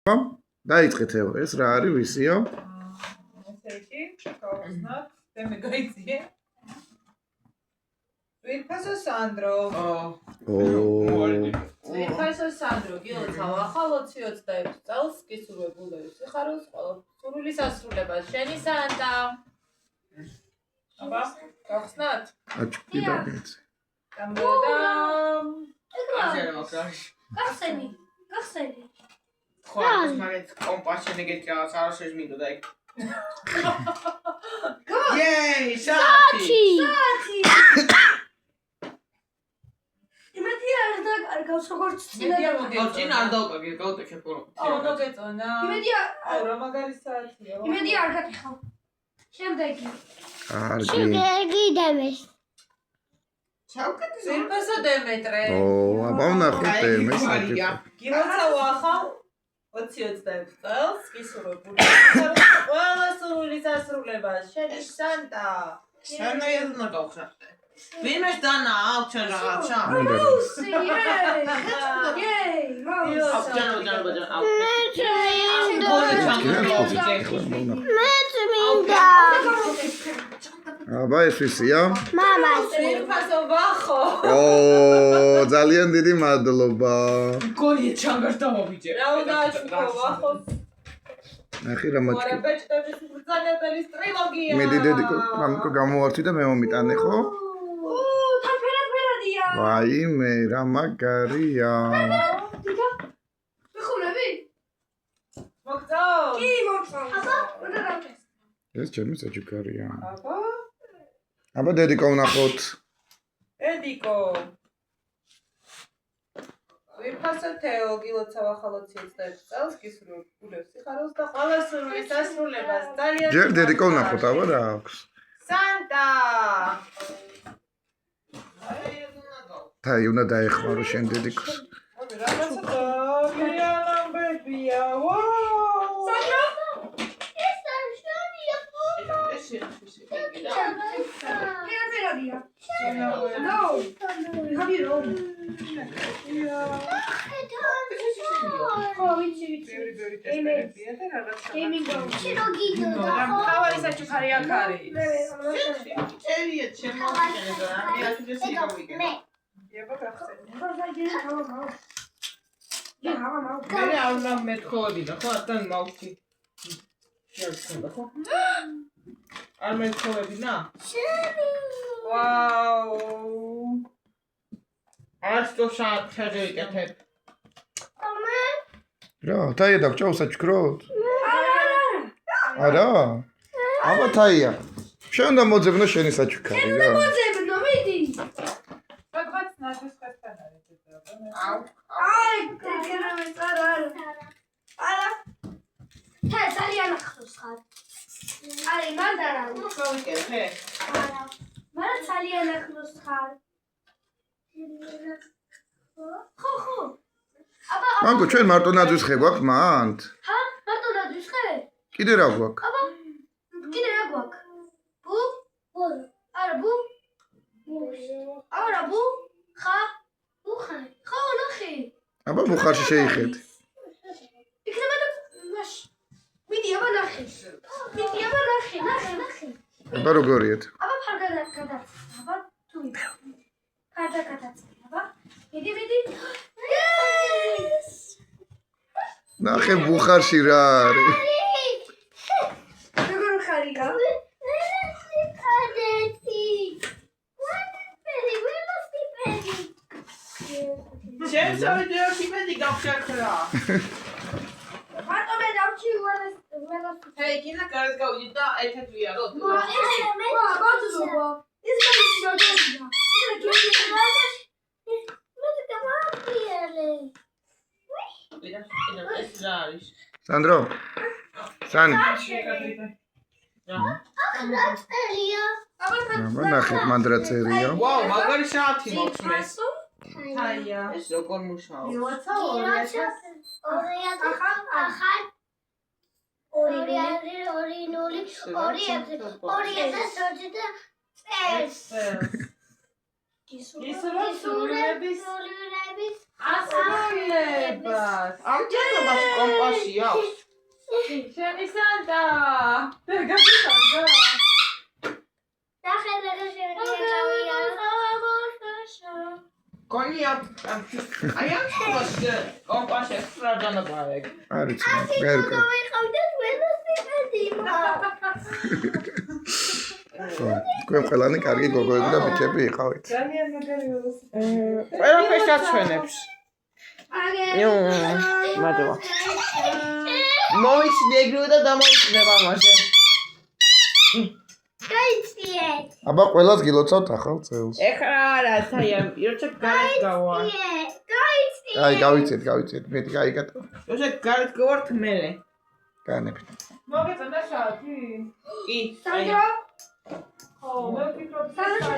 დაიწყეთ ეს რა არის ვისია? ესე იგი, გავხსნათ, მე გაიძიე. ვირფასო სანდრო. ვირფასო სანდრო, გილოცავ ახალ 26 წელს გისურვებულები სიხარულს ყველა სურვილი სასრულებას შენი სანტა. აბა, გავხსნათ? აჩქი დაგეცე. დამ. აზერა მოკრაში. გახსენი. ხო, ეს მაგეთ კომპასიონ ეგეთი რაღაც არასოდეს მინდოდა იქ. Yay, Sati! იმედია არ დაკარგავს როგორც მედია აუ, მოგეწონა. წინ არ დავკარგე, გავტეხე ხოლმე. აუ, მოგეწონა. იმედია აუ, რა მაგარი საათია. იმედია არ გატეხავ. შემდეგი. კარგი. დემეს. საუკეთესო. ვირფასო დემეტრე. აბა ვნახოთ ეს მარია. გილოცავ ახალ 26 წელს გისურვებული ყველა სურვილი სასრულებას შენი სანტა. სანაიად უნდა გავხსნათ. ვინმეს დანა აქვს ჩვენ რაღაცა? იეი! აბა ეს ვისია? მამაში. ვირფასო ვახო. ძალიან დიდი მადლობა. გონი ჩანგარდა მოვიჯე. რა უნდა აჩუქო ვახოს? ნახე რა მაჩქი. ვარა ბეჭდების ბრძანებელი ტრილოგია. მე დიდედიკო მამიკო გამოვართვი და მე მომიტანე ხო? თან ფერადია. ვაიმე რა მაგარია. დიდა. მიხულები? მოგწავ. კი, მოგწავ. აბა, უნდა დავწეს. ეს ჩემი საჩუქარია. აბა, აბა დედიკო ვნახოთ. ედიკო. ვირფასო თეო გილოცავ ახალ 26 წელს გისურვებულებს სიხარულს და ყველა სურვილის სასრულებას ძალიან ჯერ დედიკო ვნახოთ, აბა რა აქვს. სანტა. თაი უნდა დაეხმარო შენ დედიკოს. აბა, რაღაცა დავია ამბებია. ვაუ! სანდრო? ფერადია. ნო. ხაბი რო. ხო, ვიცი. ბევრი ტესტებია და რაღაცა. გეიმინგო. მთავარი საჩუქარი აქ არის. წერია შემოვიჭერე და მე ასეც იგავიგე. აბა, გახსენე. მე არ უნდა მეთხოვებინა, ხო, თან მოვჭი. შეიძლება ხო? არ მეთხოვებინა? ვაუ! არც то შეჯეიკეთებ. რა, თაია დაგჭაო საჩუქროთ? არა. აბა თაია. შენ უნდა მოძებნო შენი საჩუქარი რა. მოძებნო, მიდი. ბაგბაც ნაჟესთან არის ეს რა. აუ, აი, გერამე არა. არა. თა, ძალიან ახლოს ხარ. აი, მანდარა. შევიკეთე. არა. მაგრამ ძალიან ახლოს ხარ. ხო. აბა, მანკო ჩვენ მარტო ნაძვის ხე გვაქვს მანდ? ჰა? მარტო ნაძვის ხე? კიდე რა გვაქვს? აბა, კიდე რა გვაქვს? ბუ? არა, ბუ? არა, ბუ? ხა? ბუხარ. ხო, ნახე. აბა ბუხარში შეიხედე. იქნება და მაშ. მიდი, აბა ნახე. მიდი, აბა ნახე. აბა როგორიეთ? აბა ფარგადა. აბა თუ. ფარგადა. აბა. მიდი. Yes! ნახე ბუხარში რა არის. როგორ ხარია? შევსავიდეო სიმედი გავშაქრა. მარტო მე დავჭი ველოსიპედი. ჰეი, კიდე გარეთ გავიდით და ერთად ვიაროთ. ეს ბატონობა. ეს ბატონობა. ეს რა არის? სანდრო. სანი. აბა ნახეთ მანდ რა წერია. ვაუ, მაგარი საათი მოქვს მე. თაია. ეს როგორ მუშაობს? გილოცავ 2000 გისურვებულების ასრულებას. ამ ჯერებას კომპასი აქვს. შენი სანტა. გაბი სანტა. გონია აი ამ შემოს კომპასი ექსტრაჯანობა ეგ. არის მერკა. თქვენ ყველანი კარგი გოგოები და ბიჭები იყავით. ძალიან მაგარი ველოსიპედი. ყველაფერს აჩვენებს. მადლობა. მოვიცდი ეგრევე და დამოიწდება ამაზე. აბა ყველას გილოცავთ ახალ წელს. ეხლა არა, თაია, როცა გარეთ გავა. აი, გავიცეთ. მეტი გაიგატო. როცა გარეთ გავართ მელე. განებით. მოგეწონა შავი? კი, სანდრო? ხო, მე ვფიქრობ, სანდრო,